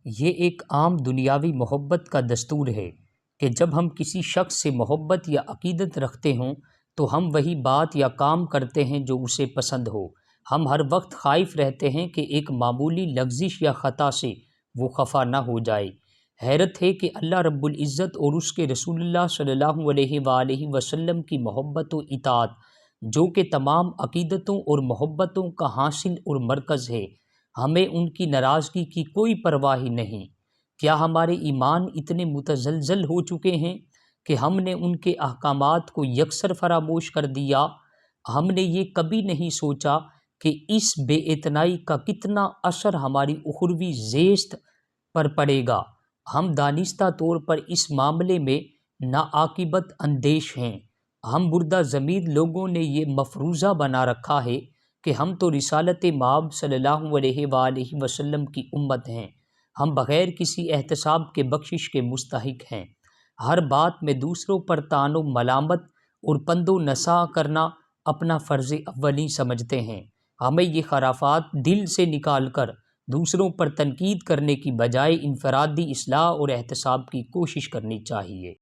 یہ ایک عام دنیاوی محبت کا دستور ہے کہ جب ہم کسی شخص سے محبت یا عقیدت رکھتے ہوں تو ہم وہی بات یا کام کرتے ہیں جو اسے پسند ہو۔ ہم ہر وقت خائف رہتے ہیں کہ ایک معمولی لغزش یا خطا سے وہ خفا نہ ہو جائے۔ حیرت ہے کہ اللہ رب العزت اور اس کے رسول اللہ صلی اللہ علیہ وآلہ وسلم کی محبت و اطاعت، جو کہ تمام عقیدتوں اور محبتوں کا حاصل اور مرکز ہے، ہمیں ان کی ناراضگی کی کوئی پرواہ نہیں۔ کیا ہمارے ایمان اتنے متزلزل ہو چکے ہیں کہ ہم نے ان کے احکامات کو یکسر فراموش کر دیا؟ ہم نے یہ کبھی نہیں سوچا کہ اس بے اعتنائی کا کتنا اثر ہماری اخروی زیست پر پڑے گا۔ ہم دانستہ طور پر اس معاملے میں ناعاقبت اندیش ہیں۔ ہم مردہ ضمیر لوگوں نے یہ مفروضہ بنا رکھا ہے کہ ہم تو رسالت مآب صلی اللہ علیہ وآلہ وسلم کی امت ہیں، ہم بغیر کسی احتساب کے بخشش کے مستحق ہیں۔ ہر بات میں دوسروں پر طعن و ملامت اور پند و نصیحت کرنا اپنا فرض اولی سمجھتے ہیں۔ ہمیں یہ خرافات دل سے نکال کر دوسروں پر تنقید کرنے کی بجائے انفرادی اصلاح اور احتساب کی کوشش کرنی چاہیے۔